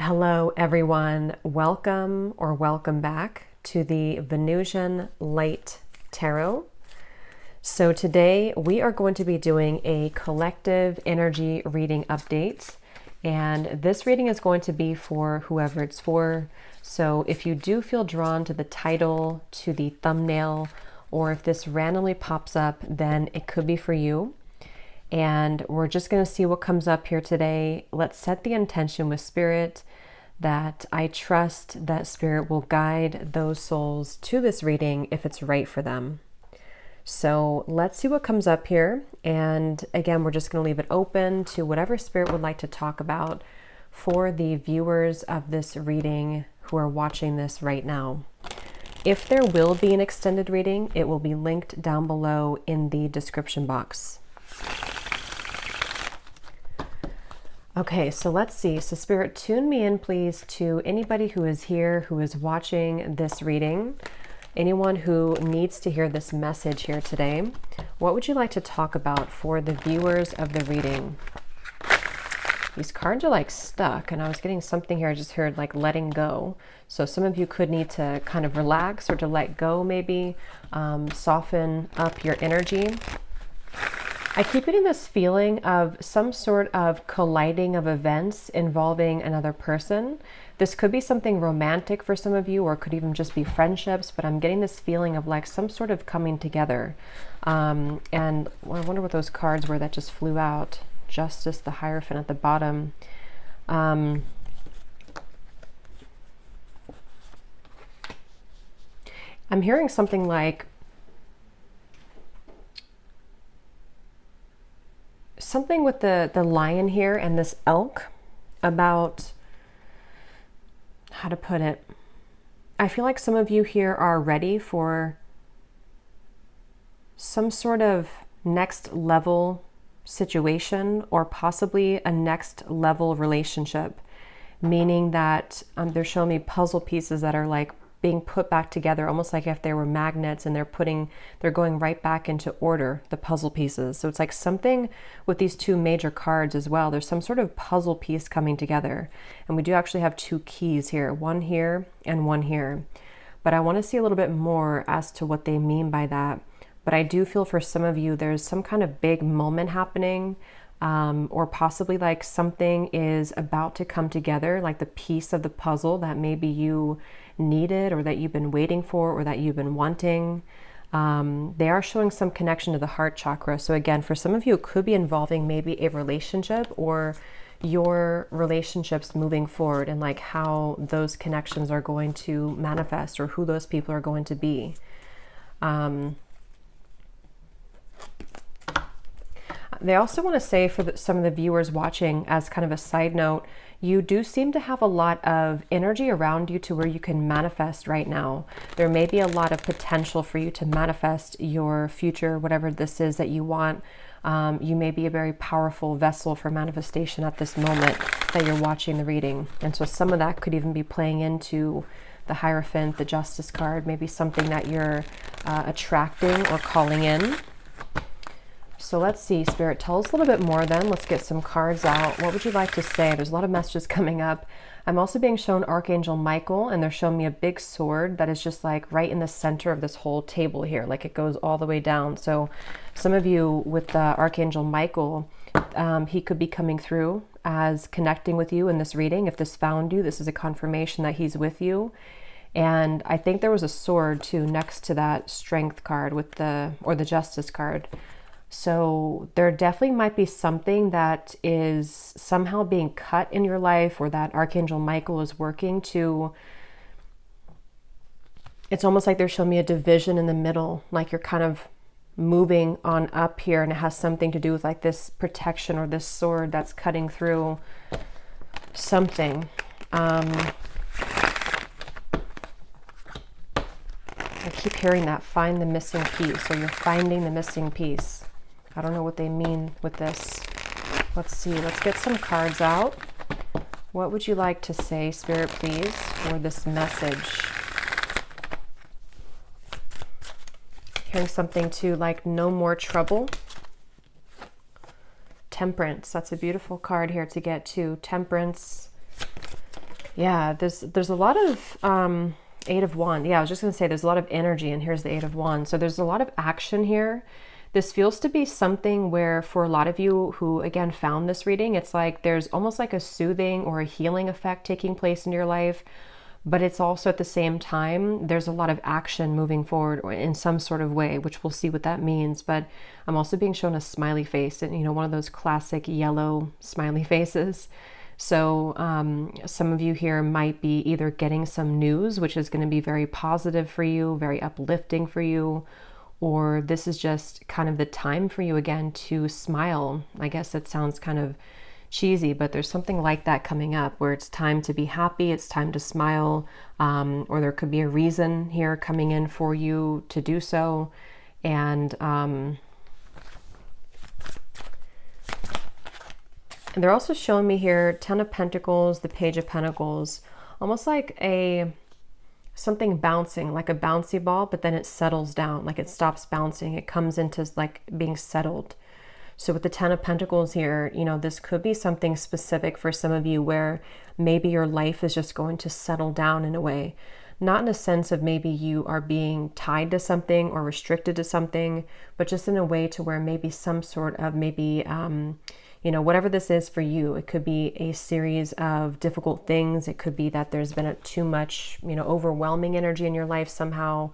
Hello everyone, welcome or welcome back to the Venusian Light Tarot. So today we are going to be doing a collective energy reading update, and this reading is going to be for whoever it's for. So if you do feel drawn to the title, to the thumbnail, or if this randomly pops up, then it could be for you. And we're just going to see what comes up here today. Let's set the intention with Spirit that I trust that Spirit will guide those souls to this reading if it's right for them. So let's see what comes up here. And again, we're just going to leave it open to whatever Spirit would like to talk about for the viewers of this reading who are watching this right now. If there will be an extended reading, it will be linked down below in the description box. Okay, so let's see. So Spirit, tune me in, please, to anybody who is here, who is watching this reading, anyone who needs to hear this message here today. What would you like to talk about for the viewers of the reading? These cards are like stuck, and I was getting something here. I just heard like letting go. So some of you could need to kind of relax or to let go, maybe soften up your energy. I keep getting this feeling of some sort of colliding of events involving another person. This could be something romantic for some of you, or it could even just be friendships, but I'm getting this feeling of like some sort of coming together. And I wonder what those cards were that just flew out. Justice, the Hierophant at the bottom. I'm hearing something like something with the lion here and this elk, about how to put it. I feel like some of you here are ready for some sort of next level situation, or possibly a next level relationship, meaning that they're showing me puzzle pieces that are like being put back together, almost like if they were magnets, and they're going right back into order, the puzzle pieces. So it's like something with these two major cards as well. There's some sort of puzzle piece coming together. And we do actually have two keys here, one here and one here. But I want to see a little bit more as to what they mean by that. But I do feel for some of you, there's some kind of big moment happening, or possibly like something is about to come together, like the piece of the puzzle that maybe you needed, or that you've been waiting for, or that you've been wanting. They are showing some connection to the heart chakra. So again, for some of you, it could be involving maybe a relationship, or your relationships moving forward, and like how those connections are going to manifest, or who those people are going to be. They also want to say for some of the viewers watching, as kind of a side note, you do seem to have a lot of energy around you to where you can manifest right now. There may be a lot of potential for you to manifest your future, whatever this is that you want. You may be a very powerful vessel for manifestation at this moment that you're watching the reading. And so some of that could even be playing into the Hierophant, the Justice card, maybe something that you're attracting or calling in. So let's see, Spirit, tell us a little bit more then. Let's get some cards out. What would you like to say? There's a lot of messages coming up. I'm also being shown Archangel Michael, and they're showing me a big sword that is just like right in the center of this whole table here, like it goes all the way down. So some of you with the Archangel Michael, he could be coming through as connecting with you in this reading. If this found you, this is a confirmation that he's with you. And I think there was a sword too next to that Strength card with the Justice card. So there definitely might be something that is somehow being cut in your life, or that Archangel Michael is working to. It's almost like they're showing me a division in the middle, like you're kind of moving on up here, and it has something to do with like this protection or this sword that's cutting through something. I keep hearing that, find the missing piece, or you're finding the missing piece. I don't know what they mean with this. Let's see, let's get some cards out. What would you like to say, Spirit, please, for this message? Hearing something too, like no more trouble. Temperance, that's a beautiful card here to get to. Temperance, Yeah, there's a lot of Eight of Wands. Yeah, I was just gonna say there's a lot of energy, and here's the Eight of Wands. So there's a lot of action here. This feels to be something where for a lot of you who again found this reading, it's like there's almost like a soothing or a healing effect taking place in your life, but it's also at the same time there's a lot of action moving forward in some sort of way, which we'll see what that means. But I'm also being shown a smiley face, and you know, one of those classic yellow smiley faces. So some of you here might be either getting some news, which is going to be very positive for you, very uplifting for you, or this is just kind of the time for you again to smile. I guess it sounds kind of cheesy, but there's something like that coming up where it's time to be happy, it's time to smile, or there could be a reason here coming in for you to do so. And they're also showing me here Ten of Pentacles, the Page of Pentacles, almost like something bouncing, like a bouncy ball, but then it settles down, like it stops bouncing. It comes into like being settled. So with the Ten of Pentacles here, you know, this could be something specific for some of you where maybe your life is just going to settle down in a way. Not in a sense of maybe you are being tied to something or restricted to something, but just in a way to where maybe some sort of maybe, you know, whatever this is for you, it could be a series of difficult things. It could be that there's been too much, you know, overwhelming energy in your life somehow.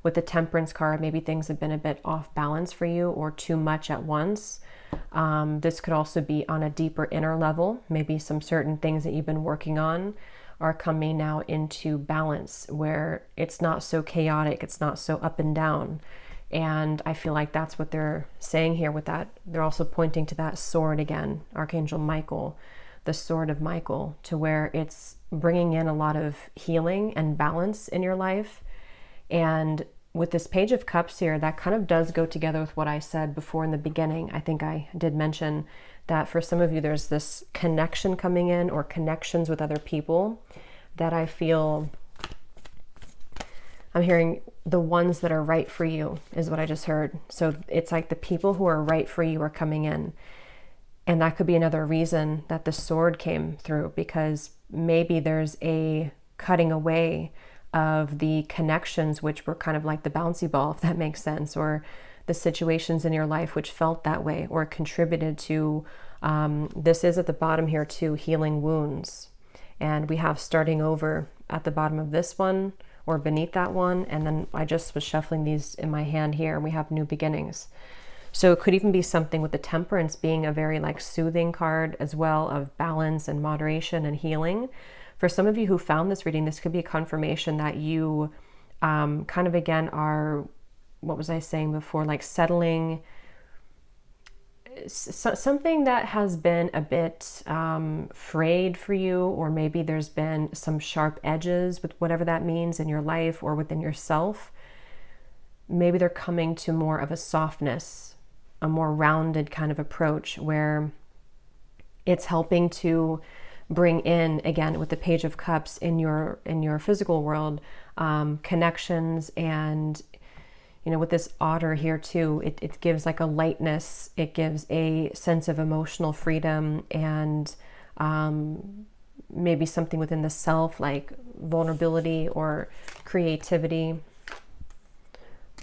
With the Temperance card, maybe things have been a bit off balance for you or too much at once. This could also be on a deeper inner level. Maybe some certain things that you've been working on are coming now into balance where it's not so chaotic, it's not so up and down. And I feel like that's what they're saying here with that. They're also pointing to that sword again, Archangel Michael, the sword of Michael, to where it's bringing in a lot of healing and balance in your life. And with this Page of Cups here, that kind of does go together with what I said before in the beginning. I think I did mention that for some of you, there's this connection coming in or connections with other people that I feel I'm hearing the ones that are right for you is what I just heard. So it's like the people who are right for you are coming in. And that could be another reason that the sword came through, because maybe there's a cutting away of the connections which were kind of like the bouncy ball, if that makes sense, or the situations in your life which felt that way or contributed to, this is at the bottom here too, healing wounds. And we have starting over at the bottom of this one or beneath that one. And then I just was shuffling these in my hand here and we have new beginnings. So it could even be something with the Temperance being a very like soothing card as well, of balance and moderation and healing. For some of you who found this reading, this could be a confirmation that you kind of again are, what was I saying before, like settling, something that has been a bit frayed for you, or maybe there's been some sharp edges with whatever that means in your life or within yourself. Maybe they're coming to more of a softness, a more rounded kind of approach where it's helping to bring in, again, with the Page of Cups in your physical world, connections. And, you know, with this otter here too, it gives like a lightness, it gives a sense of emotional freedom, and maybe something within the self, like vulnerability or creativity.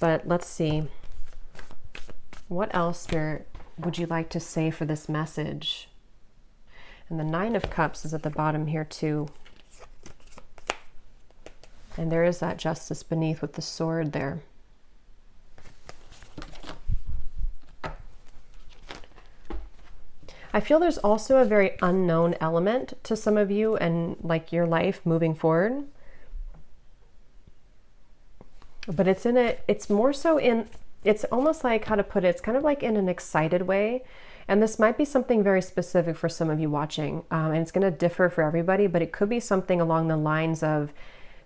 But let's see, what else, Spirit, would you like to say for this message? And the Nine of Cups is at the bottom here too. And there is that Justice beneath with the sword there. I feel there's also a very unknown element to some of you and like your life moving forward. But it's more so in, it's almost like, how to put it, it's kind of like in an excited way. And this might be something very specific for some of you watching, and it's going to differ for everybody, but it could be something along the lines of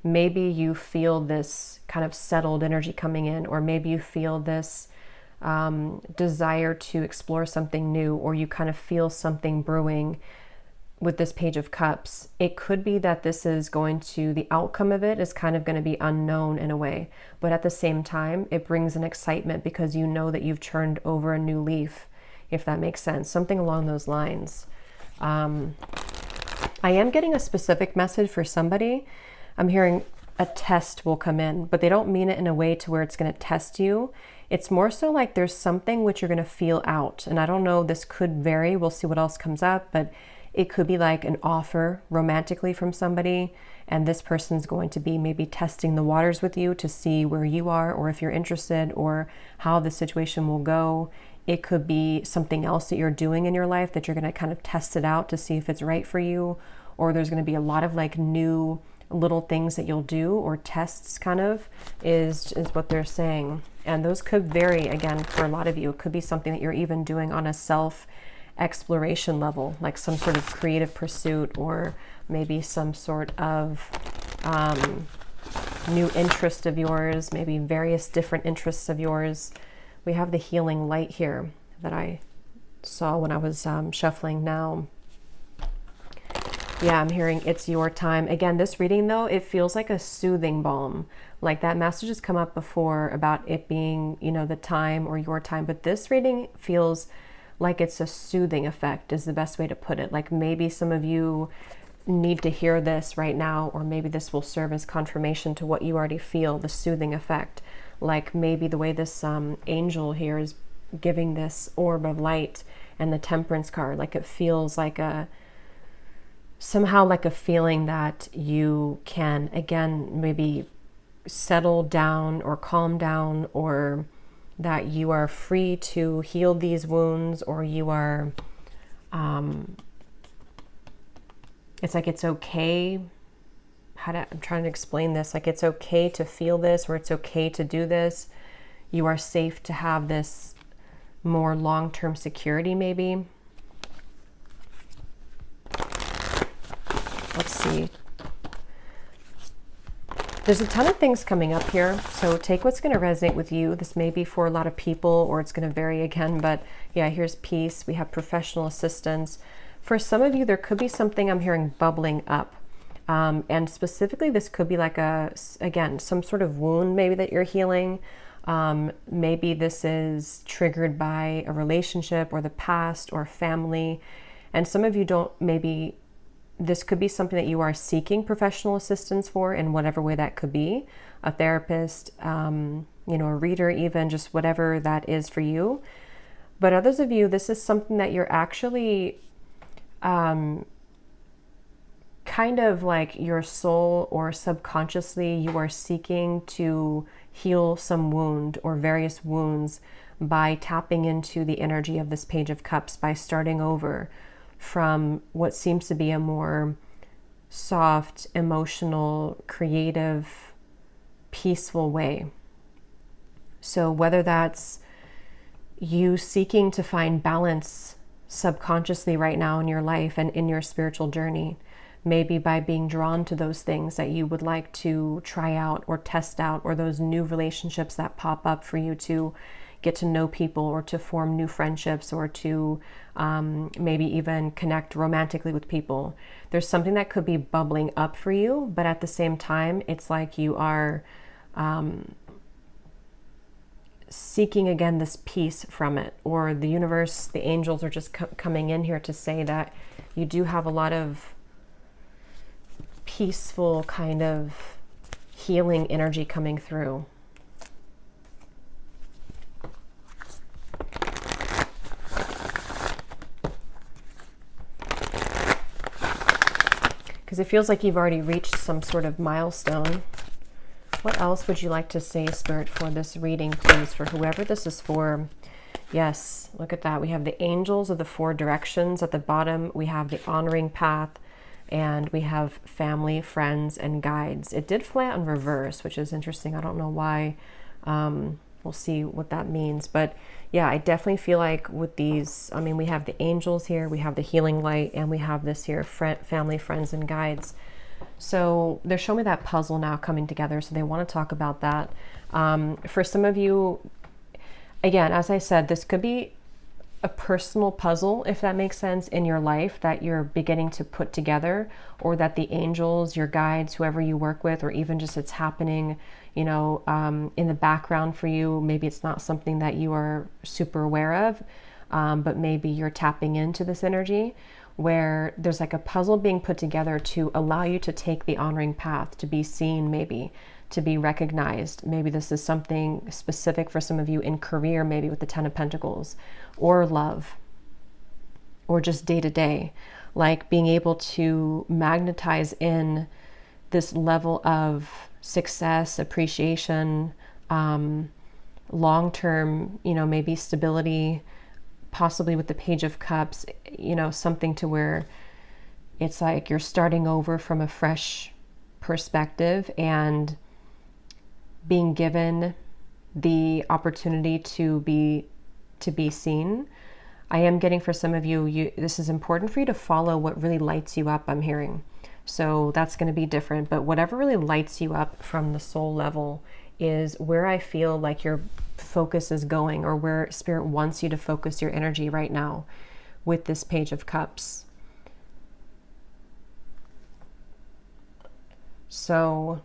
maybe you feel this kind of settled energy coming in, or maybe you feel this desire to explore something new, or you kind of feel something brewing with this Page of Cups. It could be that this is going to, the outcome of it is kind of going to be unknown in a way, but at the same time, it brings an excitement because you know that you've turned over a new leaf, if that makes sense, something along those lines. I am getting a specific message for somebody. I'm hearing a test will come in, but they don't mean it in a way to where it's going to test you. It's more so like there's something which you're going to feel out. And I don't know, this could vary. We'll see what else comes up, but it could be like an offer romantically from somebody. And this person's going to be maybe testing the waters with you to see where you are, or if you're interested, or how the situation will go. It could be something else that you're doing in your life that you're going to kind of test it out to see if it's right for you. Or there's going to be a lot of like new little things that you'll do, or tests kind of is what they're saying. And those could vary again for a lot of you. It could be something that you're even doing on a self exploration level, like some sort of creative pursuit, or maybe some sort of new interest of yours, maybe various different interests of yours. We have the healing light here that I saw when I was shuffling now. Yeah, I'm hearing it's your time. Again, this reading though, it feels like a soothing balm. Like that message has come up before about it being, you know, the time or your time. But this reading feels like it's a soothing effect is the best way to put it. Like maybe some of you need to hear this right now, or maybe this will serve as confirmation to what you already feel, the soothing effect. Like maybe the way this angel here is giving this orb of light and the Temperance card, like it feels like somehow like a feeling that you can, again, maybe settle down or calm down, or that you are free to heal these wounds, or you are, it's like it's okay. I'm trying to explain this. Like it's okay to feel this, or it's okay to do this. You are safe to have this more long-term security maybe. Let's see. There's a ton of things coming up here, so take what's going to resonate with you. This may be for a lot of people, or it's going to vary again, but yeah, here's peace. We have professional assistance. For some of you, there could be something I'm hearing bubbling up. And specifically, this could be like again, some sort of wound maybe that you're healing. Maybe this is triggered by a relationship or the past or family. And some of you don't, maybe this could be something that you are seeking professional assistance for in whatever way that could be. A therapist, you know, a reader, even just whatever that is for you. But others of you, this is something that you're actually kind of like your soul or subconsciously you are seeking to heal some wound or various wounds by tapping into the energy of this Page of Cups, by starting over from what seems to be a more soft, emotional, creative, peaceful way. So whether that's you seeking to find balance subconsciously right now in your life and in your spiritual journey, maybe by being drawn to those things that you would like to try out or test out, or those new relationships that pop up for you to get to know people, or to form new friendships, or to maybe even connect romantically with people. There's something that could be bubbling up for you, but at the same time, it's like you are seeking again this peace from it, or the universe, the angels are just coming in here to say that you do have a lot of peaceful kind of healing energy coming through. Because it feels like you've already reached some sort of milestone. What else would you like to say, Spirit, for this reading, please, for whoever this is for? Yes, look at that. We have the angels of the four directions at the bottom. We have the honoring path, and we have family, friends, and guides. It did fly out in reverse, which is interesting. I don't know why. We'll see what that means. But yeah, I definitely feel like with these, I mean, we have the angels here, we have the healing light, and we have this here, family, friends, and guides. So they're showing me that puzzle now coming together. So they want to talk about that. For some of you, again, as I said, this could be a personal puzzle, if that makes sense, in your life that you're beginning to put together, or that the angels, your guides, whoever you work with, or even just it's happening, you know, in the background for you. Maybe it's not something that you are super aware of, but maybe you're tapping into this energy. where there's like a puzzle being put together to allow you to take the honoring path, to be seen, maybe to be recognized. Maybe this is something specific for some of you in career, maybe with the Ten of Pentacles, or love, or just day to day, like being able to magnetize in this level of success, appreciation, long-term, maybe stability, possibly with the Page of Cups, something to where it's like you're starting over from a fresh perspective and being given the opportunity to be seen. I am getting, for some of you, this is important for you to follow what really lights you up, I'm hearing. So that's going to be different, but whatever really lights you up from the soul level is where I feel like your focus is going, or where Spirit wants you to focus your energy right now with this Page of Cups. So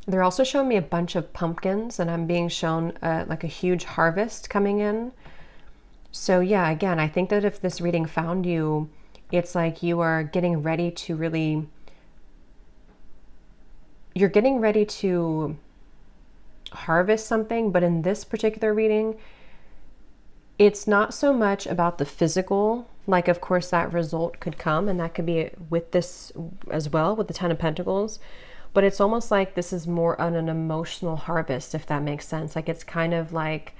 they're also showing me a bunch of pumpkins, and I'm being shown like a huge harvest coming in. So yeah, again, I think that if this reading found you, it's like you are getting ready to really, you're getting ready to harvest something. But in this particular reading, it's not so much about the physical. Like, of course, that result could come, and that could be with this as well, with the Ten of Pentacles. But it's almost like this is more on an emotional harvest, if that makes sense. Like, it's kind of like,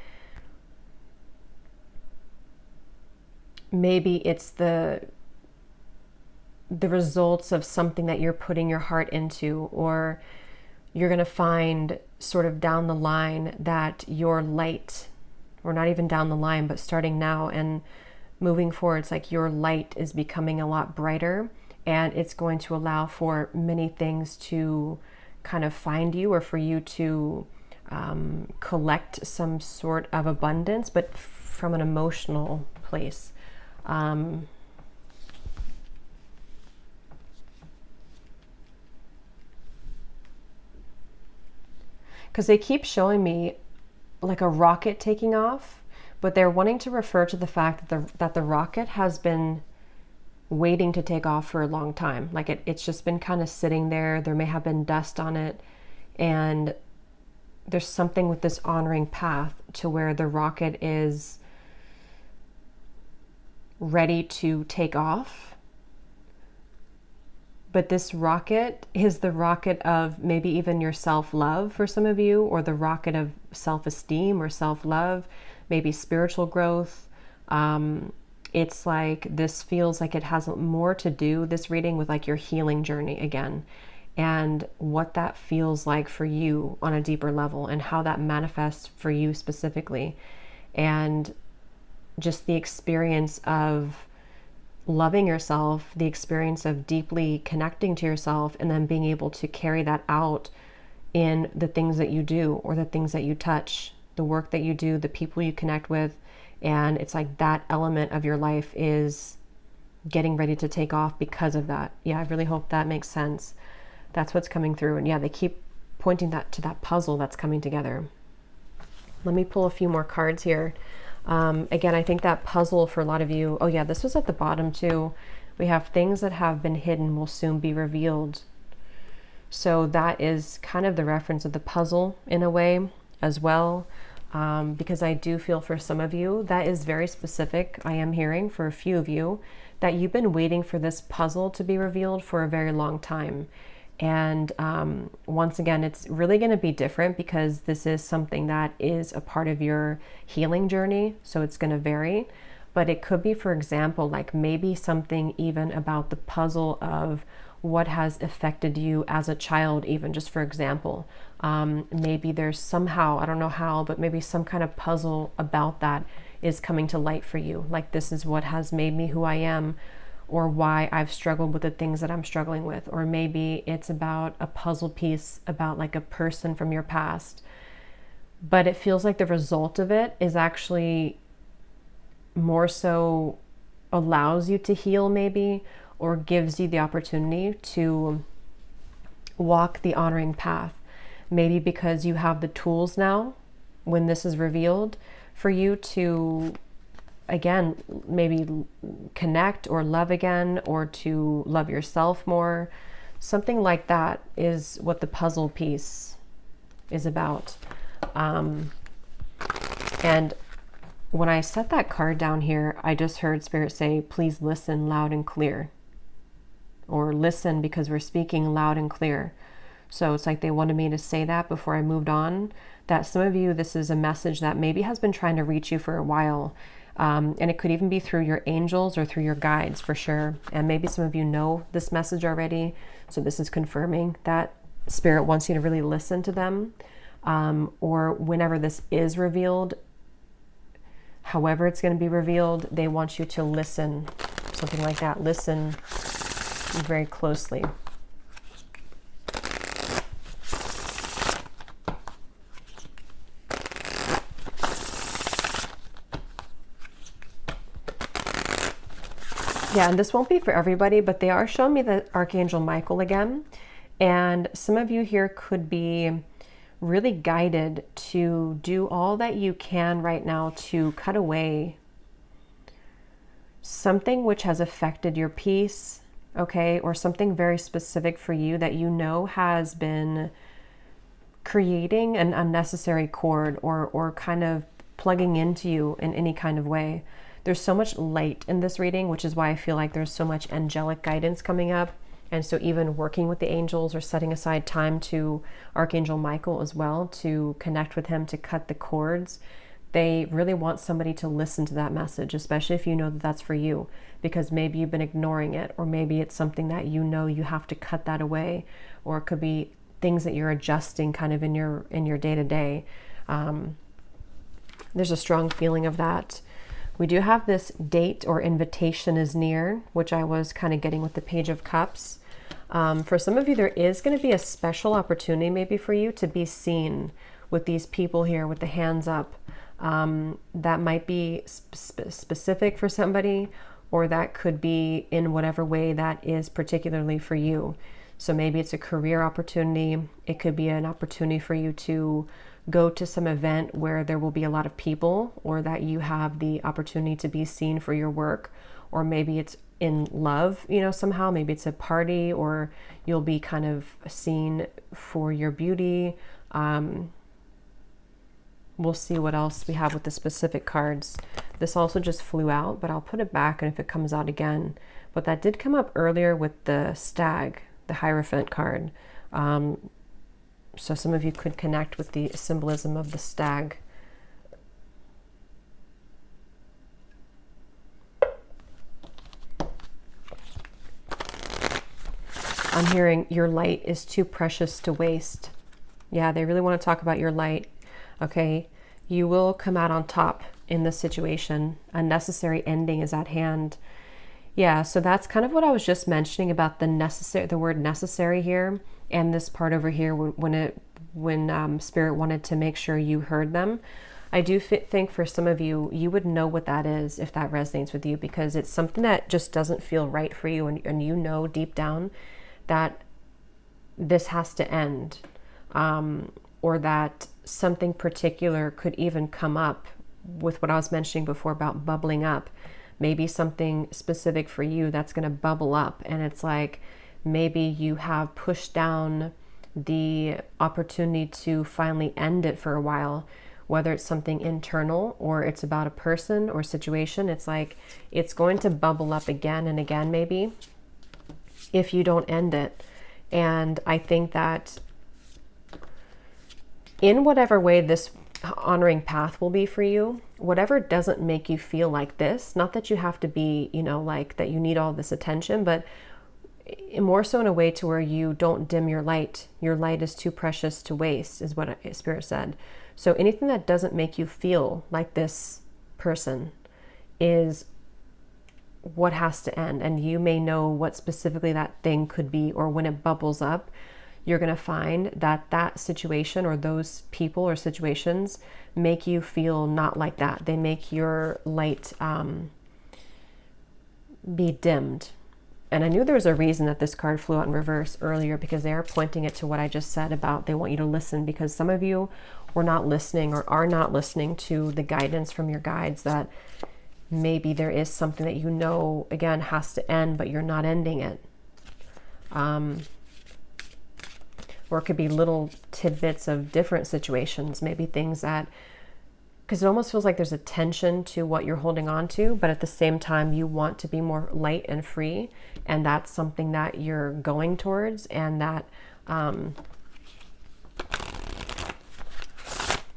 maybe it's the results of something that you're putting your heart into, or you're going to find sort of down the line that your light, or not even down the line, but starting now and moving forward, it's like your light is becoming a lot brighter, and it's going to allow for many things to kind of find you, or for you to collect some sort of abundance, but from an emotional place. Because they keep showing me like a rocket taking off, but they're wanting to refer to the fact that the rocket has been waiting to take off for a long time. Like it's just been kind of sitting there. There may have been dust on it, and there's something with this honoring path to where the rocket is ready to take off. But this rocket is the rocket of maybe even your self-love for some of you, or the rocket of self-esteem or self-love, maybe spiritual growth. It's like this feels like it has more to do, this reading, with like your healing journey again, and what that feels like for you on a deeper level, and how that manifests for you specifically, and just the experience of loving yourself, the experience of deeply connecting to yourself, and then being able to carry that out in the things that you do, or the things that you touch, the work that you do, the people you connect with. And it's like that element of your life is getting ready to take off because of that. Yeah, I really hope that makes sense. That's what's coming through. And yeah, they keep pointing that to that puzzle that's coming together. Let me pull a few more cards here. Again, I think that puzzle for a lot of you, oh yeah, this was at the bottom too. We have things that have been hidden will soon be revealed. So that is kind of the reference of the puzzle in a way as well. Because I do feel for some of you, that is very specific. I am hearing for a few of you that you've been waiting for this puzzle to be revealed for a very long time. And once again, it's really going to be different, because this is something that is a part of your healing journey. So it's going to vary. But it could be, for example, like maybe something even about the puzzle of what has affected you as a child, even just for example. Maybe there's somehow, I don't know how, but maybe some kind of puzzle about that is coming to light for you. Like, this is what has made me who I am, or why I've struggled with the things that I'm struggling with. Or maybe it's about a puzzle piece about like a person from your past. But it feels like the result of it is actually more so allows you to heal maybe, or gives you the opportunity to walk the honoring path. Maybe because you have the tools now when this is revealed for you to, again, maybe connect or love again, or to love yourself more. Something like that is what the puzzle piece is about. And when I set that card down here, I just heard Spirit say, please listen loud and clear. Or listen because we're speaking loud and clear. So it's like they wanted me to say that before I moved on. That some of you, this is a message that maybe has been trying to reach you for a while. And it could even be through your angels or through your guides for sure. And maybe some of you know this message already. So this is confirming that Spirit wants you to really listen to them. Or whenever this is revealed, however it's going to be revealed, they want you to listen. Something like that. Listen very closely. Yeah, and this won't be for everybody, but they are showing me the Archangel Michael again. And some of you here could be really guided to do all that you can right now to cut away something which has affected your peace, okay, or something very specific for you that you know has been creating an unnecessary cord or kind of plugging into you in any kind of way. There's so much light in this reading, which is why I feel like there's so much angelic guidance coming up. And so even working with the angels or setting aside time to Archangel Michael as well to connect with him, to cut the cords, they really want somebody to listen to that message, especially if you know that that's for you, because maybe you've been ignoring it, or maybe it's something that you know you have to cut that away, or it could be things that you're adjusting kind of in your day-to-day. There's a strong feeling of that. We do have this date or invitation is near, which I was kind of getting with the Page of Cups. For some of you, there is going to be a special opportunity maybe for you to be seen with these people here with the hands up. That might be specific for somebody, or that could be in whatever way that is particularly for you. So maybe it's a career opportunity. It could be an opportunity for you to go to some event where there will be a lot of people, or that you have the opportunity to be seen for your work, or maybe it's in love, you know, somehow. Maybe it's a party, or you'll be kind of seen for your beauty. We'll see what else we have with the specific cards. This also just flew out, but I'll put it back, and if it comes out again. But that did come up earlier with the stag, the Hierophant card. So some of you could connect with the symbolism of the stag. I'm hearing your light is too precious to waste. Yeah, they really want to talk about your light. Okay, you will come out on top in this situation. A necessary ending is at hand. Yeah, so that's kind of what I was just mentioning about the word necessary here, and this part over here when Spirit wanted to make sure you heard them. I do think for some of you, you would know what that is if that resonates with you, because it's something that just doesn't feel right for you, and you know deep down that this has to end, or that something particular could even come up with what I was mentioning before about bubbling up. Maybe something specific for you that's going to bubble up, and it's like maybe you have pushed down the opportunity to finally end it for a while, whether it's something internal or it's about a person or situation. It's like it's going to bubble up again and again maybe if you don't end it. And I think that in whatever way this honoring path will be for you, whatever doesn't make you feel like this, not that you have to be, you know, like that you need all this attention, but more so in a way to where you don't dim your light. Your light is too precious to waste, is what Spirit said. So anything that doesn't make you feel like this person is what has to end. And you may know what specifically that thing could be, or when it bubbles up, you're going to find that that situation or those people or situations make you feel not like that. They make your light be dimmed. And I knew there was a reason that this card flew out in reverse earlier, because they are pointing it to what I just said about they want you to listen, because some of you were not listening or are not listening to the guidance from your guides, that maybe there is something that you know, again, has to end, but you're not ending it. Or it could be little tidbits of different situations, maybe things that, because it almost feels like there's a tension to what you're holding on to, but at the same time, you want to be more light and free. And that's something that you're going towards. And that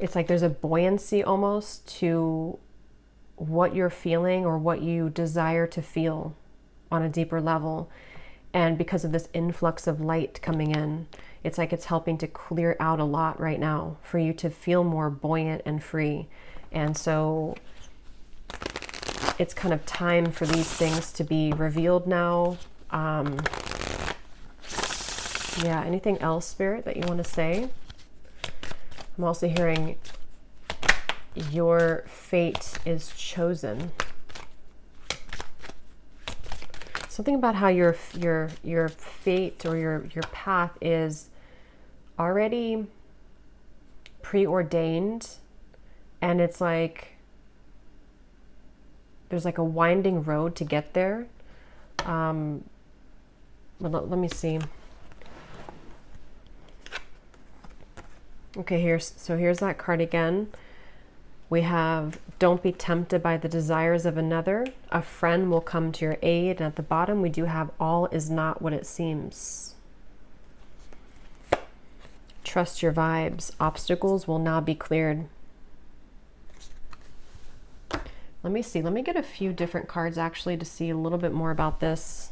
it's like there's a buoyancy almost to what you're feeling or what you desire to feel on a deeper level. And because of this influx of light coming in, it's like it's helping to clear out a lot right now for you to feel more buoyant and free. And so it's kind of time for these things to be revealed now. Yeah, anything else, Spirit, that you want to say? I'm also hearing your fate is chosen. Something about how your fate or your path is already preordained, and it's like there's like a winding road to get there. Let me see. Okay, here's that card again. We have, don't be tempted by the desires of another. A friend will come to your aid. And at the bottom, we do have, all is not what it seems. Trust your vibes. Obstacles will now be cleared. Let me see. Let me get a few different cards actually to see a little bit more about this.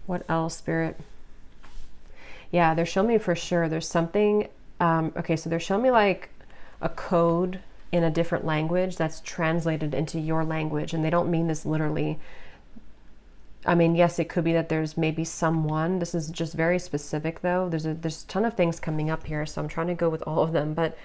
What else, Spirit? Yeah, they're showing me for sure there's something. Okay, so they're showing me like a code in a different language that's translated into your language. And they don't mean this literally. I mean, yes, it could be that there's maybe someone. This is just very specific though. There's a ton of things coming up here, so I'm trying to go with all of them. But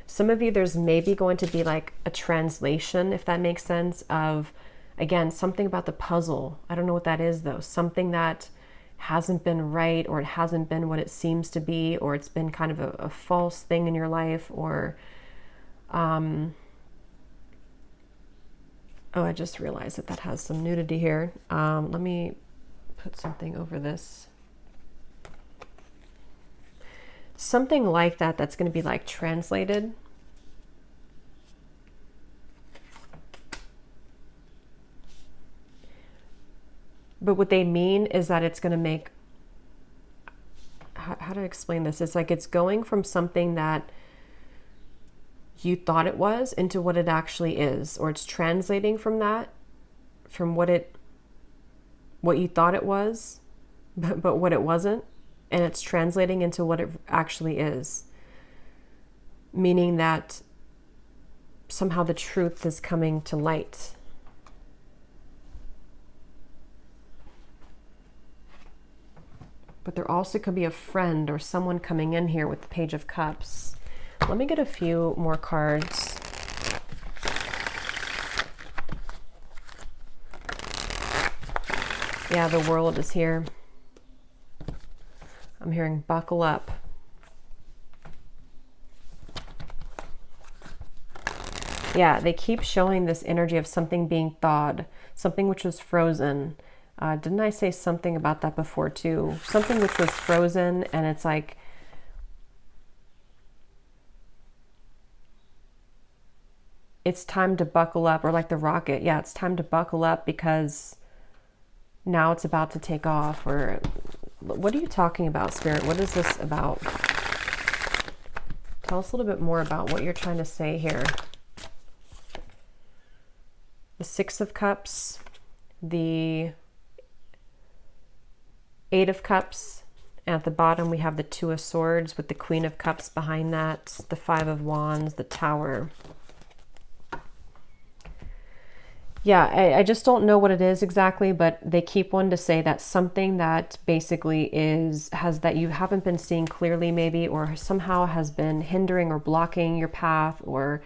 some of you, there's maybe going to be like a translation, if that makes sense, of, again, something about the puzzle. I don't know what that is though. Something that hasn't been right, or it hasn't been what it seems to be, or it's been kind of a false thing in your life, or oh, I just realized that has some nudity here. Let me put something over this. Something like that that's going to be like translated. But what they mean is that it's going to make, how to explain this? It's like it's going from something that you thought it was into what it actually is, or it's translating from that, from what you thought it was, but what it wasn't, and it's translating into what it actually is, meaning that somehow the truth is coming to light. But there also could be a friend or someone coming in here with the Page of Cups. Let me get a few more cards. Yeah, the World is here. I'm hearing buckle up. Yeah, they keep showing this energy of something being thawed, something which was frozen. Didn't I say something about that before too? Something which was frozen, and it's like, it's time to buckle up, or like the rocket. Yeah, it's time to buckle up because now it's about to take off. Or what are you talking about, Spirit? What is this about? Tell us a little bit more about what you're trying to say here. The Six of Cups, the Eight of Cups. At the bottom, we have the Two of Swords with the Queen of Cups behind that, the Five of Wands, the Tower. Yeah, I just don't know what it is exactly, but they keep wanting to say that something that basically has that you haven't been seeing clearly maybe, or somehow has been hindering or blocking your path, or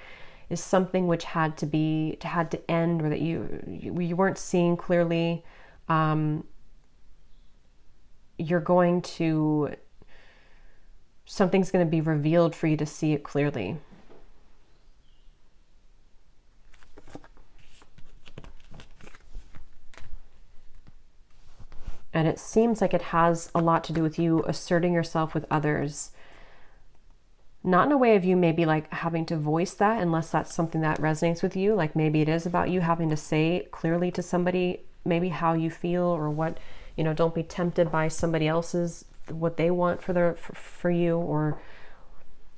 is something which had to end, or that you weren't seeing clearly. you're going to, something's going to be revealed for you to see it clearly. And it seems like it has a lot to do with you asserting yourself with others. Not in a way of you maybe like having to voice that, unless that's something that resonates with you. Like maybe it is about you having to say clearly to somebody maybe how you feel, or what, you know, don't be tempted by somebody else's, what they want for you or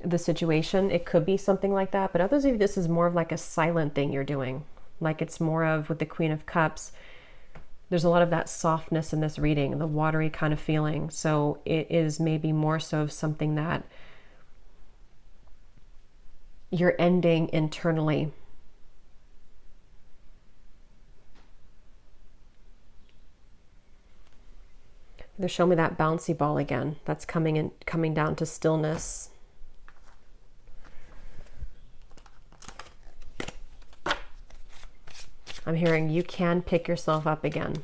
the situation. It could be something like that. But others of you, this is more of like a silent thing you're doing. Like it's more of, with the Queen of Cups, there's a lot of that softness in this reading, the watery kind of feeling. So it is maybe more so of something that you're ending internally. They're showing me that bouncy ball again. That's coming down to stillness. I'm hearing you can pick yourself up again.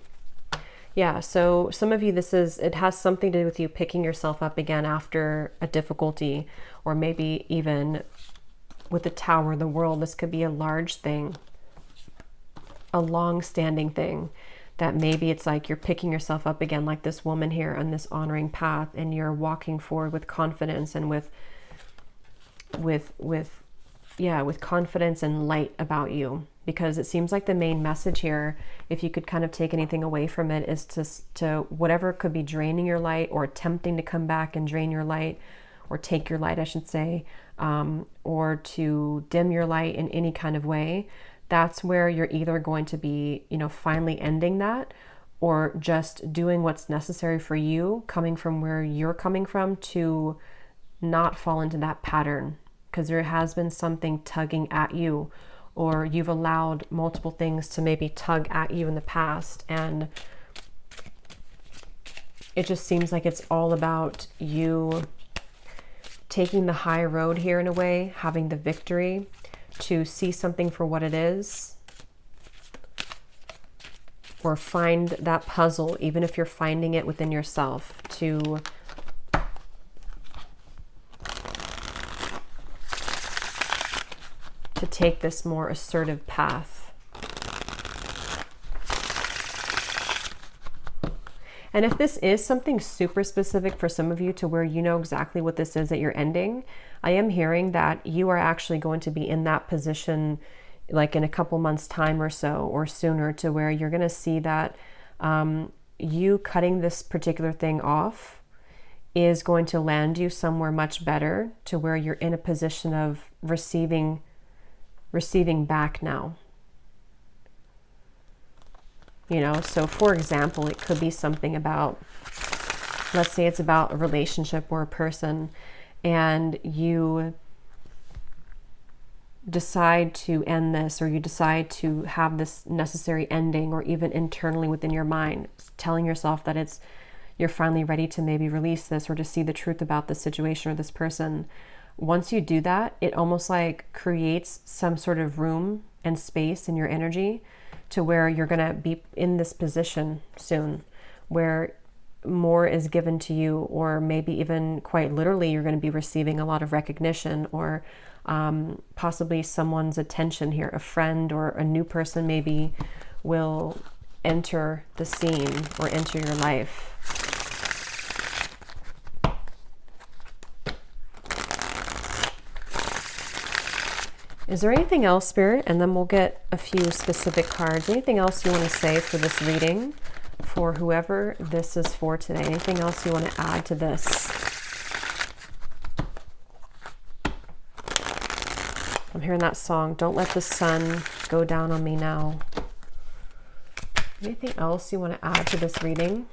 Yeah, so some of you, it has something to do with you picking yourself up again after a difficulty, or maybe even with the Tower, the World. This could be a large thing, a long-standing thing, that maybe it's like you're picking yourself up again, like this woman here on this honoring path, and you're walking forward with confidence and with confidence and light about you. Because it seems like the main message here, if you could kind of take anything away from it, is to whatever could be draining your light, or attempting to come back and drain your light, or take your light, I should say, or to dim your light in any kind of way. That's where you're either going to be, you know, finally ending that, or just doing what's necessary for you, coming from where you're coming from, to not fall into that pattern. Because there has been something tugging at you, or you've allowed multiple things to maybe tug at you in the past, and it just seems like it's all about you taking the high road here, in a way, having the victory, to see something for what it is, or find that puzzle, even if you're finding it within yourself, to take this more assertive path. And if this is something super specific for some of you, to where you know exactly what this is that you're ending, I am hearing that you are actually going to be in that position like in a couple months time or so, or sooner, to where you're going to see that you cutting this particular thing off is going to land you somewhere much better, to where you're in a position of receiving back now. You know, so for example, it could be something about, let's say it's about a relationship or a person, and you decide to end this, or you decide to have this necessary ending, or even internally within your mind, telling yourself that you're finally ready to maybe release this, or to see the truth about this situation or this person. Once you do that, it almost like creates some sort of room and space in your energy, to where you're going to be in this position soon, where more is given to you, or maybe even quite literally, you're going to be receiving a lot of recognition, or possibly someone's attention here. A friend or a new person maybe will enter the scene, or enter your life. Is there anything else, Spirit? And then we'll get a few specific cards. Anything else you want to say for this reading, for whoever this is for today? Anything else you want to add to this? I'm hearing that song, "Don't Let the Sun Go Down on Me Now." Anything else you want to add to this reading?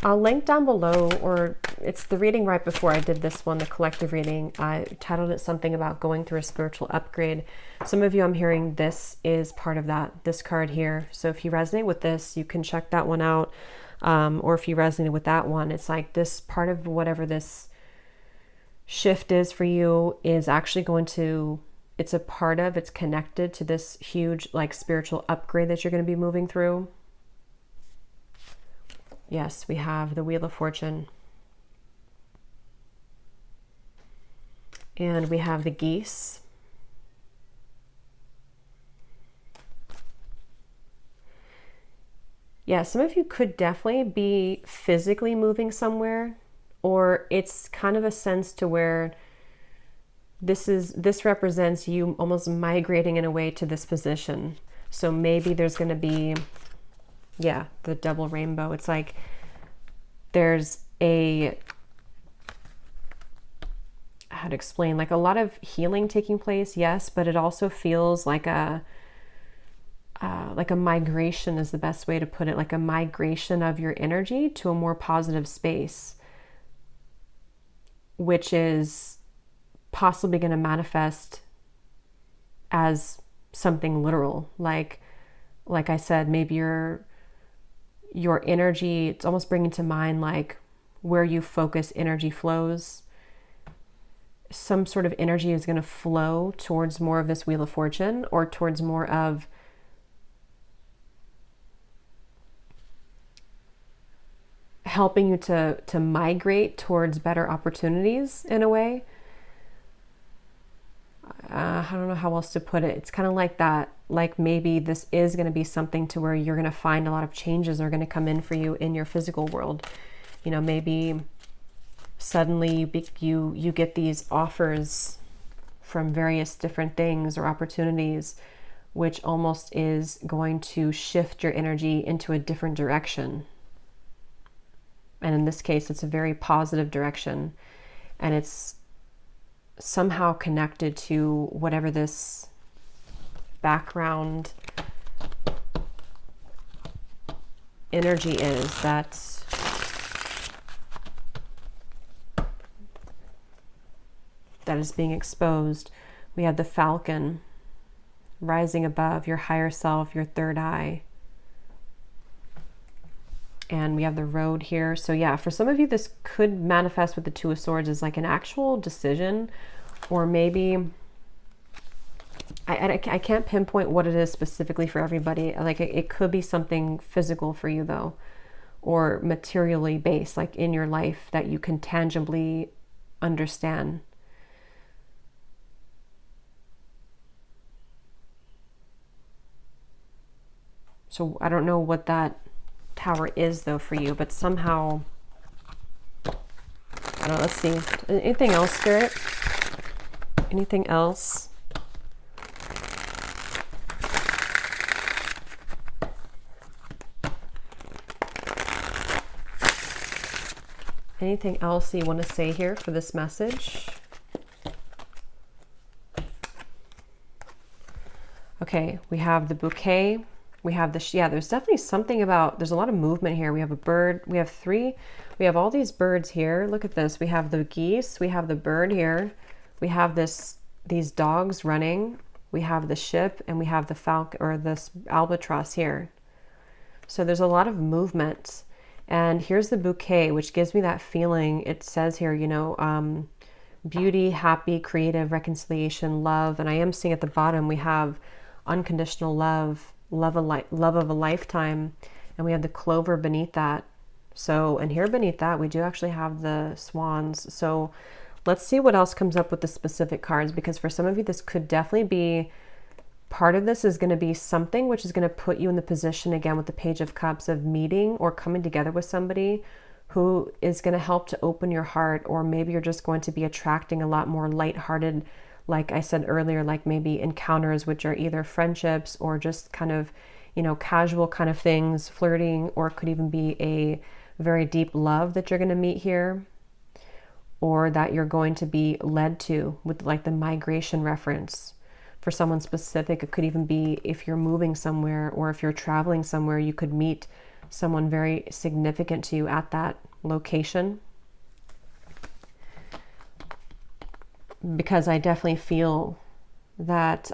I'll link down below, or it's the reading right before I did this one, the collective reading. I titled it something about going through a spiritual upgrade. Some of you, I'm hearing this is part of that, this card here. So if you resonate with this, you can check that one out. Or if you resonate with that one, it's like this part of whatever this shift is for you is actually going to, it's a part of, it's connected to this huge like spiritual upgrade that you're going to be moving through. Yes, we have the Wheel of Fortune. And we have the geese. Yeah, some of you could definitely be physically moving somewhere, or it's kind of a sense to where this represents you almost migrating in a way to this position. So maybe there's going to be, yeah, the double rainbow. It's like there's a, how to explain, like a lot of healing taking place, yes, but it also feels like a migration is the best way to put it, like a migration of your energy to a more positive space, which is possibly going to manifest as something literal. Like I said, maybe your energy, it's almost bringing to mind like where you focus, energy flows. Some sort of energy is going to flow towards more of this Wheel of Fortune, or towards more of helping you to migrate towards better opportunities in a way. I don't know how else to put it. It's kind of like that, like maybe this is going to be something to where you're going to find a lot of changes are going to come in for you in your physical world. You know, maybe suddenly you get these offers from various different things or opportunities, which almost is going to shift your energy into a different direction. And in this case, it's a very positive direction, and it's somehow connected to whatever this background energy is that is being exposed. We have the Falcon rising above your higher self, your third eye. And we have the Road here. So yeah, for some of you, this could manifest with the Two of Swords as like an actual decision, or maybe, I can't pinpoint what it is specifically for everybody. Like it could be something physical for you though, or materially based, like in your life that you can tangibly understand. So I don't know what that Tower is though for you, but somehow, I don't know, let's see. Anything else, Spirit? Anything else? Anything else you want to say here for this message? Okay, we have the Bouquet. We have the, yeah, there's definitely something about, there's a lot of movement here. We have a bird, we have all these birds here. Look at this. We have the geese, we have the bird here. We have these dogs running. We have the ship, and we have the falcon, or this albatross here. So there's a lot of movement. And here's the Bouquet, which gives me that feeling. It says here, you know, beauty, happy, creative, reconciliation, love. And I am seeing at the bottom, we have unconditional love, love of a lifetime, and we have the clover beneath that. So, and here beneath that, we do actually have the swans. So let's see what else comes up with the specific cards, because for some of you, this could definitely be, part of this is going to be something which is going to put you in the position, again, with the Page of Cups, of meeting or coming together with somebody who is going to help to open your heart, or maybe you're just going to be attracting a lot more lighthearted, like I said earlier, like maybe encounters, which are either friendships or just kind of, you know, casual kind of things, flirting, or it could even be a very deep love that you're going to meet here, or that you're going to be led to with like the migration reference. For someone specific, it could even be if you're moving somewhere, or if you're traveling somewhere, you could meet someone very significant to you at that location. Because I definitely feel that,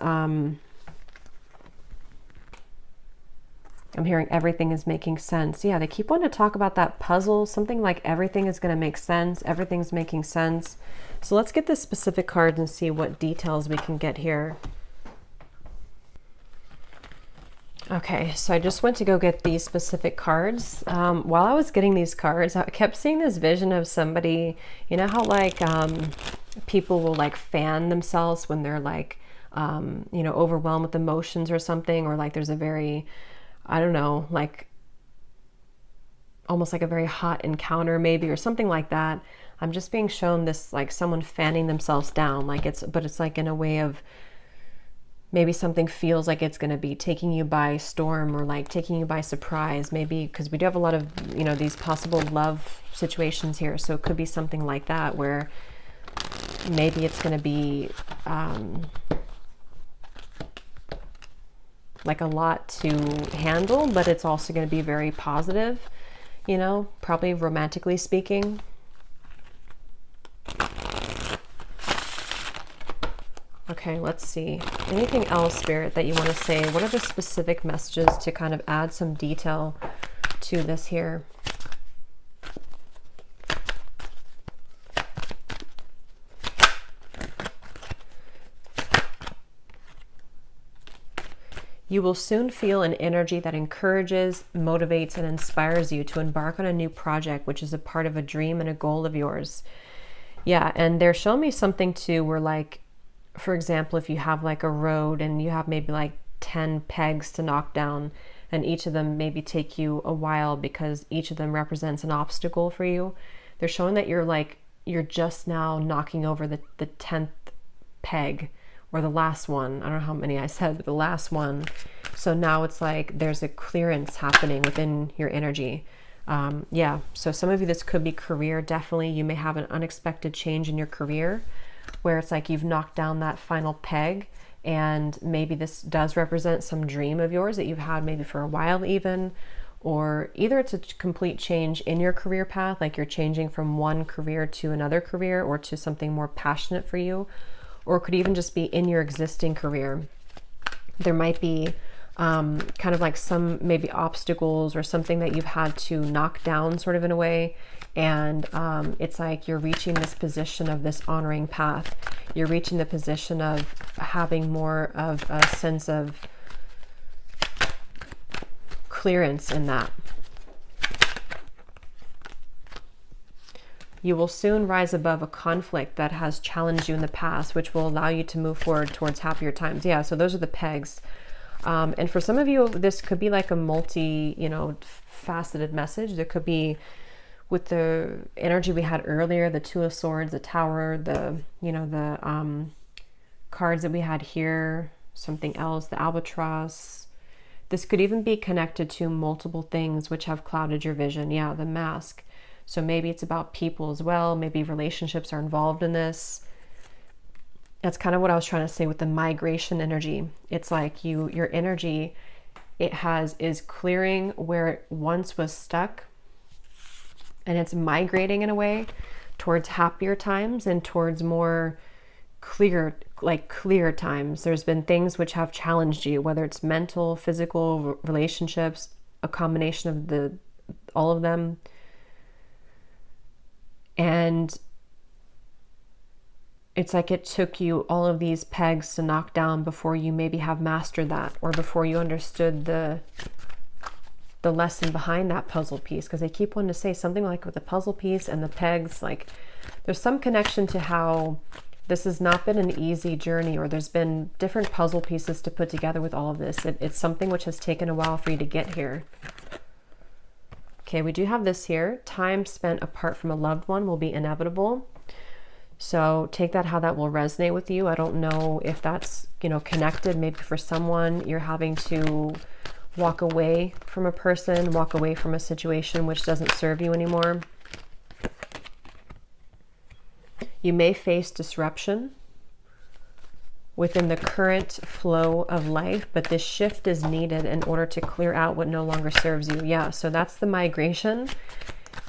I'm hearing everything is making sense. Yeah, they keep wanting to talk about that puzzle, something like everything is going to make sense. Everything's making sense. So let's get this specific card and see what details we can get here. Okay, so I just went to go get these specific cards. While I was getting these cards, I kept seeing this vision of somebody, you know how like people will like fan themselves when they're like, you know, overwhelmed with emotions or something, or like there's a very, I don't know, like almost like a very hot encounter maybe, or something like that. I'm just being shown this like someone fanning themselves down, like but it's like in a way of maybe something feels like it's going to be taking you by storm or like taking you by surprise, maybe, because we do have a lot of, you know, these possible love situations here. So it could be something like that where maybe it's going to be like a lot to handle, but it's also going to be very positive, you know, probably romantically speaking. Okay, let's see. Anything else, Spirit, that you want to say? What are the specific messages to kind of add some detail to this here? You will soon feel an energy that encourages, motivates, and inspires you to embark on a new project, which is a part of a dream and a goal of yours. Yeah, and they're showing me something too where like, for example, if you have like a road and you have maybe like 10 pegs to knock down, and each of them maybe take you a while because each of them represents an obstacle for you. They're showing that you're just now knocking over the 10th peg, or the last one. I don't know how many I said, but the last one. So now it's like there's a clearance happening within your energy. Yeah, so some of you, this could be career. Definitely you may have an unexpected change in your career where it's like you've knocked down that final peg, and maybe this does represent some dream of yours that you've had maybe for a while even, or either it's a complete change in your career path, like you're changing from one career to another career or to something more passionate for you, or it could even just be in your existing career. There might be kind of like some maybe obstacles or something that you've had to knock down sort of in a way. And it's like you're reaching this position of this honoring path. You're reaching the position of having more of a sense of clearance in that. You will soon rise above a conflict that has challenged you in the past, which will allow you to move forward towards happier times. Yeah, so those are the pegs. And for some of you, this could be like a multi, you know, faceted message. There could be, with the energy we had earlier, the Two of Swords, the Tower, the, you know, the cards that we had here, something else, the Albatross. This could even be connected to multiple things which have clouded your vision. Yeah, the Mask. So maybe it's about people as well. Maybe relationships are involved in this. That's kind of what I was trying to say with the migration energy. It's like your energy, is clearing where it once was stuck, and it's migrating in a way towards happier times and towards more clear times. There's been things which have challenged you, whether it's mental, physical, relationships, a combination of all of them. And it's like it took you all of these pegs to knock down before you maybe have mastered that, or before you understood the lesson behind that puzzle piece. Because they keep wanting to say something like with the puzzle piece and the pegs, like there's some connection to how this has not been an easy journey, or there's been different puzzle pieces to put together with all of this. It's something which has taken a while for you to get here. Okay, we do have this here. Time spent apart from a loved one will be inevitable. So take that how that will resonate with you. I don't know if that's, you know, connected. Maybe for someone, you're having to walk away from a person, walk away from a situation which doesn't serve you anymore. You may face disruption within the current flow of life, but this shift is needed in order to clear out what no longer serves you. Yeah, so that's the migration.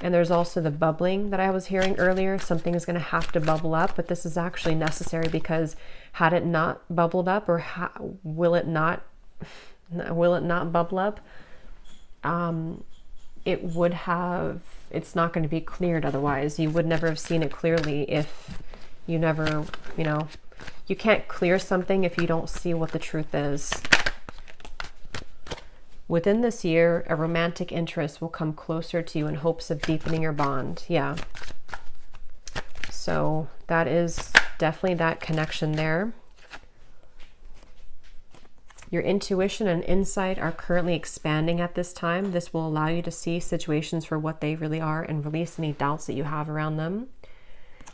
And there's also the bubbling that I was hearing earlier. Something is going to have to bubble up, but this is actually necessary, because had it not bubbled up, or will it not bubble up, it would have, it's not going to be cleared otherwise. You would never have seen it clearly if you never, you know, you can't clear something if you don't see what the truth is. Within this year, a romantic interest will come closer to you in hopes of deepening your bond. Yeah. So that is definitely that connection there. Your intuition and insight are currently expanding at this time. This will allow you to see situations for what they really are and release any doubts that you have around them.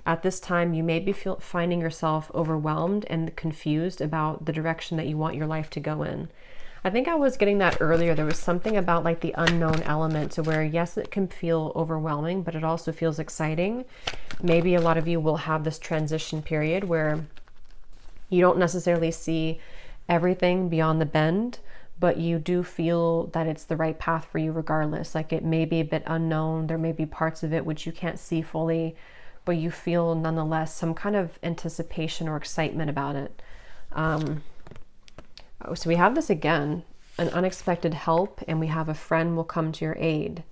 At this time, you may be finding yourself overwhelmed and confused about the direction that you want your life to go in. I think I was getting that earlier. There was something about like the unknown element to where, yes, it can feel overwhelming, but it also feels exciting. Maybe a lot of you will have this transition period where you don't necessarily see everything beyond the bend, but you do feel that it's the right path for you regardless. Like it may be a bit unknown. There may be parts of it which you can't see fully, but you feel nonetheless some kind of anticipation or excitement about it. So we have this again, an unexpected help, and we have a friend will come to your aid.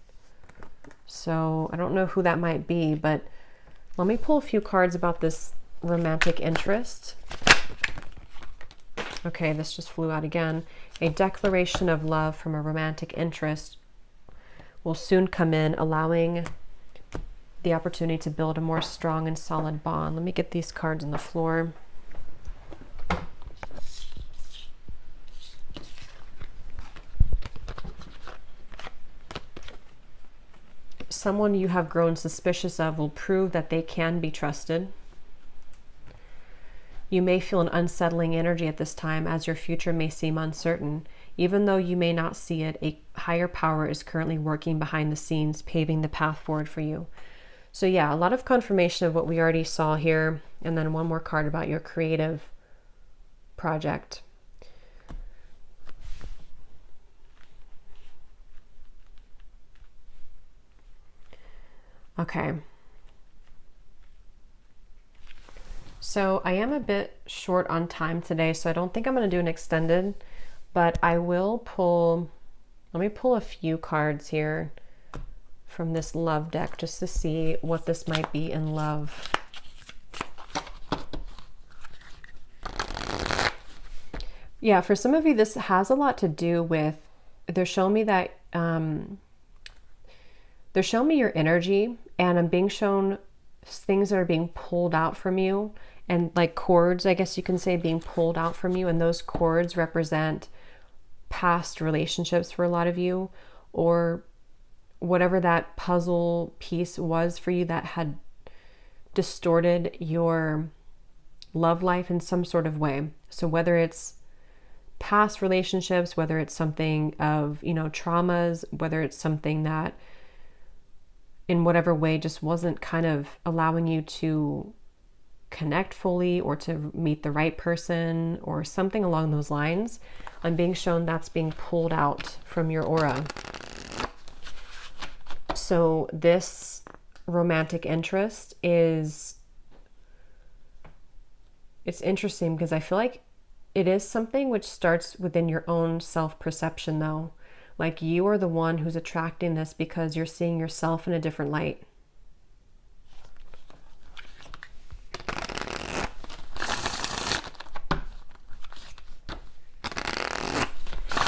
So I don't know who that might be, but let me pull a few cards about this romantic interest. Okay, this just flew out again. A declaration of love from a romantic interest will soon come in, allowing the opportunity to build a more strong and solid bond. Let me get these cards on the floor. Someone you have grown suspicious of will prove that they can be trusted. You may feel an unsettling energy at this time as your future may seem uncertain. Even though you may not see it, a higher power is currently working behind the scenes, paving the path forward for you. So yeah, a lot of confirmation of what we already saw here. And then one more card about your creative project. Okay. So I am a bit short on time today, so I don't think I'm going to do an extended, but I will pull, let me pull a few cards here from this love deck just to see what this might be in love. Yeah, for some of you, this has a lot to do with, they're showing me that, they're showing me your energy, and I'm being shown things that are being pulled out from you, and like cords, I guess you can say, being pulled out from you. And those cords represent past relationships for a lot of you, or whatever that puzzle piece was for you that had distorted your love life in some sort of way. So whether it's past relationships, whether it's something of, you know, traumas, whether it's something that in whatever way just wasn't kind of allowing you to connect fully or to meet the right person or something along those lines, I'm being shown that's being pulled out from your aura. So this romantic interest is, it's interesting because I feel like it is something which starts within your own self-perception though. Like you are the one who's attracting this because you're seeing yourself in a different light.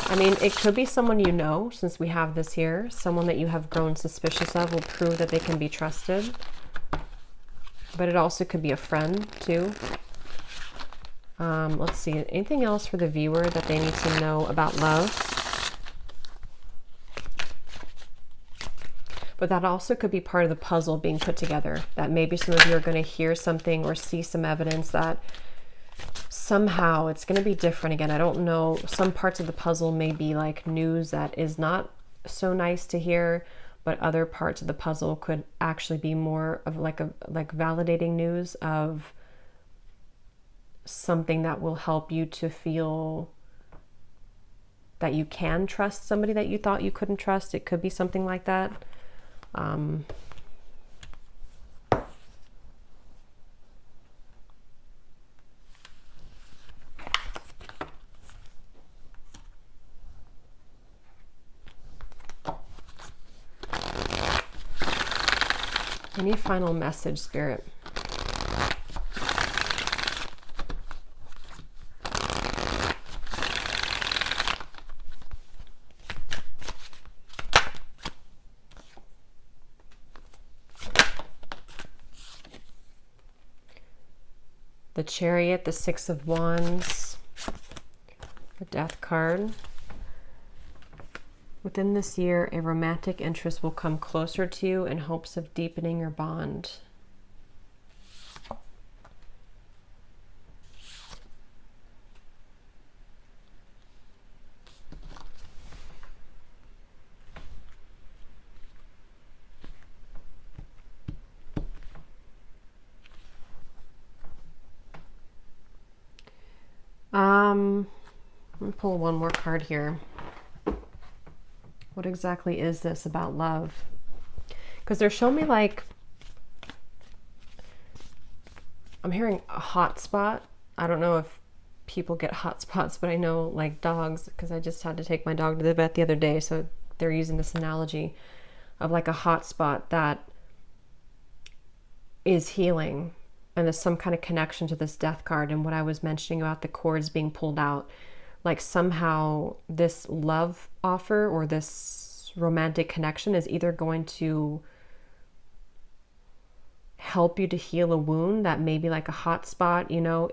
I mean, it could be someone you know, since we have this here. Someone that you have grown suspicious of will prove that they can be trusted. But it also could be a friend too. Let's see, anything else for the viewer that they need to know about love? But that also could be part of the puzzle being put together. That maybe some of you are going to hear something or see some evidence that somehow it's going to be different again. I don't know. Some parts of the puzzle may be like news that is not so nice to hear, but other parts of the puzzle could actually be more of like validating news of something that will help you to feel that you can trust somebody that you thought you couldn't trust. It could be something like that. Any final message, Spirit? The Chariot, the Six of Wands, the Death card. Within this year, a romantic interest will come closer to you in hopes of deepening your bond. Let me pull one more card here. What exactly is this about love? Because they're showing me like, I'm hearing a hot spot. I don't know if people get hot spots, but I know like dogs, because I just had to take my dog to the vet the other day. So they're using this analogy of like a hot spot that is healing. And there's some kind of connection to this Death card and what I was mentioning about the cords being pulled out. Like somehow this love offer or this romantic connection is either going to help you to heal a wound that may be like a hot spot, you know,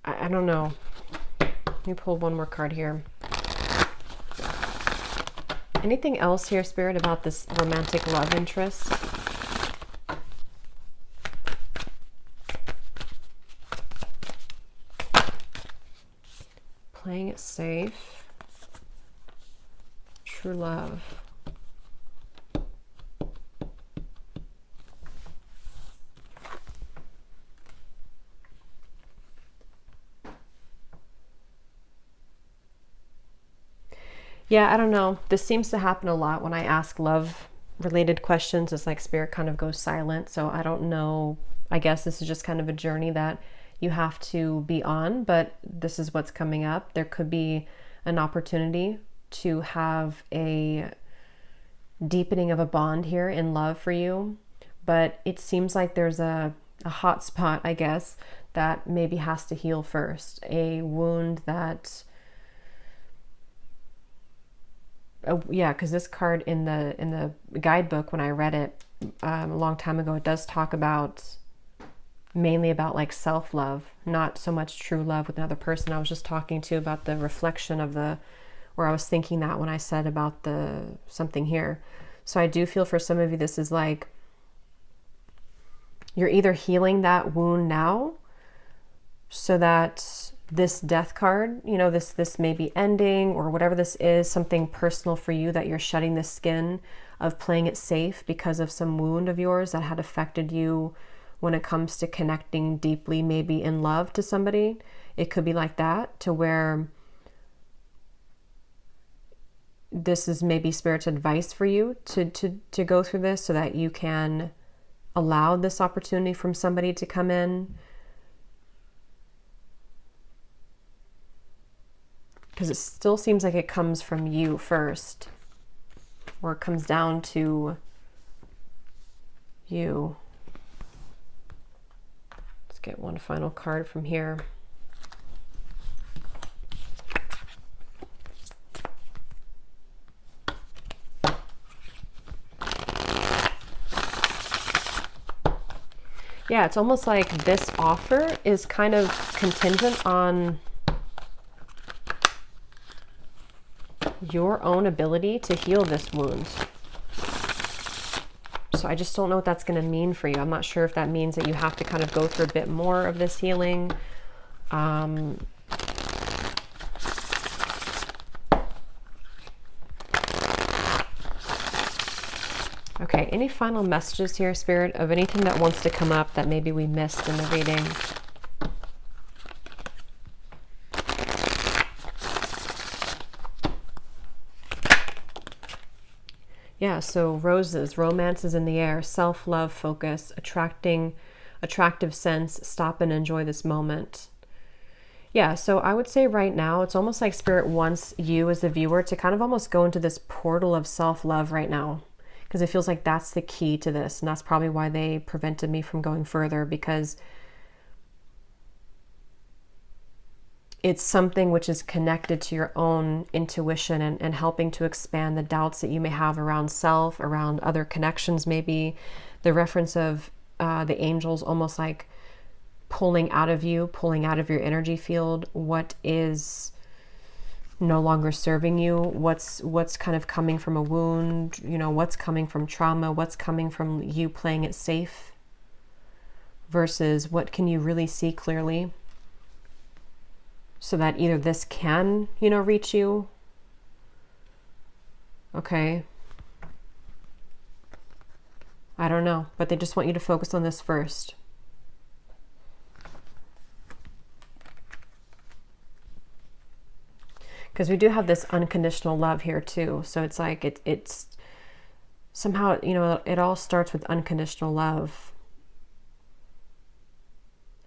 I don't know. Let me pull one more card here. Anything else here, Spirit, about this romantic love interest? Playing it safe. True love. Yeah, I don't know. This seems to happen a lot when I ask love related questions. It's like Spirit kind of goes silent. So I don't know. I guess this is just kind of a journey that you have to be on, but this is what's coming up. There could be an opportunity to have a deepening of a bond here in love for you, but it seems like there's a hot spot, I guess, that maybe has to heal first. A wound that, yeah, because this card in the guidebook, when I read it a long time ago, it does talk about mainly about like self-love, not so much true love with another person. I was just talking to about the reflection of where I was thinking that when I said about the something here. So I do feel for some of you, this is like you're either healing that wound now so that this Death card, you know, this may be ending, or whatever this is, something personal for you that you're shedding the skin of playing it safe because of some wound of yours that had affected you when it comes to connecting deeply, maybe in love to somebody. It could be like that, to where this is maybe Spirit's advice for you to go through this so that you can allow this opportunity from somebody to come in. Because it still seems like it comes from you first, or it comes down to you. Let's get one final card from here. Yeah, it's almost like this offer is kind of contingent on your own ability to heal this wound. So I just don't know what that's going to mean for you. I'm not sure if that means that you have to kind of go through a bit more of this healing. Okay, any final messages here, Spirit, of anything that wants to come up that maybe we missed in the reading? Yeah, so roses, romance is in the air, self-love, focus, attractive sense, stop and enjoy this moment. Yeah, so I would say right now, it's almost like Spirit wants you as the viewer to kind of almost go into this portal of self-love right now, because it feels like that's the key to this. And that's probably why they prevented me from going further, because it's something which is connected to your own intuition and helping to expand the doubts that you may have around self, around other connections, maybe. The reference of the angels almost like pulling out of you, pulling out of your energy field what is no longer serving you, what's kind of coming from a wound, you know, what's coming from trauma, what's coming from you playing it safe versus what can you really see clearly, so that either this can, you know, reach you. Okay. I don't know, but they just want you to focus on this first. Because we do have this unconditional love here too. So it's like it's somehow, you know, it all starts with unconditional love,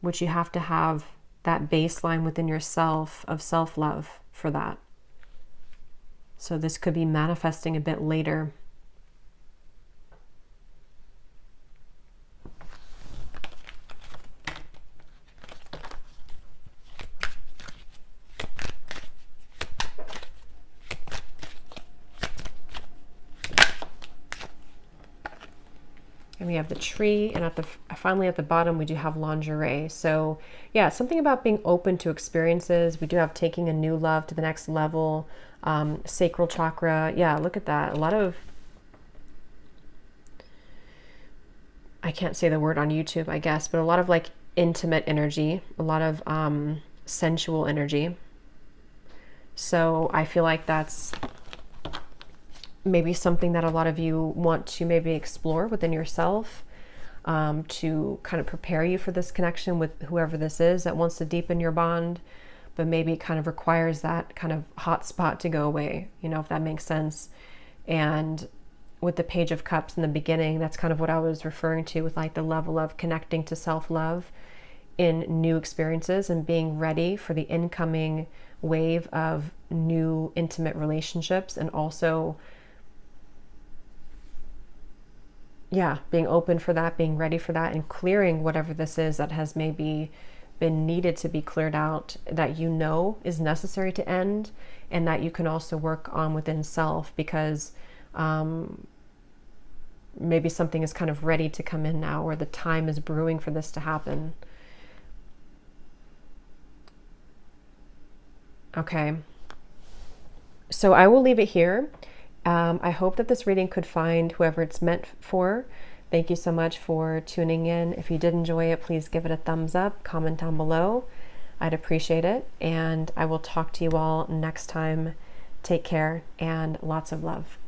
which you have to have that baseline within yourself of self-love for that. So this could be manifesting a bit later. And we have the tree, and finally at the bottom we do have lingerie. So yeah, something about being open to experiences. We do have taking a new love to the next level, sacral chakra. Yeah, look at that. A lot of, I can't say the word on YouTube, I guess, but a lot of like intimate energy, a lot of sensual energy. So I feel like that's maybe something that a lot of you want to maybe explore within yourself, to kind of prepare you for this connection with whoever this is that wants to deepen your bond, but maybe it kind of requires that kind of hot spot to go away, you know, if that makes sense. And with the Page of Cups in the beginning, that's kind of what I was referring to with like the level of connecting to self-love in new experiences and being ready for the incoming wave of new intimate relationships, and also being open for that, being ready for that, and clearing whatever this is that has maybe been needed to be cleared out, that you know is necessary to end, and that you can also work on within self, because maybe something is kind of ready to come in now, or the time is brewing for this to happen. Okay, so I will leave it here. I hope that this reading could find whoever it's meant for. Thank you so much for tuning in. If you did enjoy it, please give it a thumbs up, comment down below. I'd appreciate it. And I will talk to you all next time. Take care and lots of love.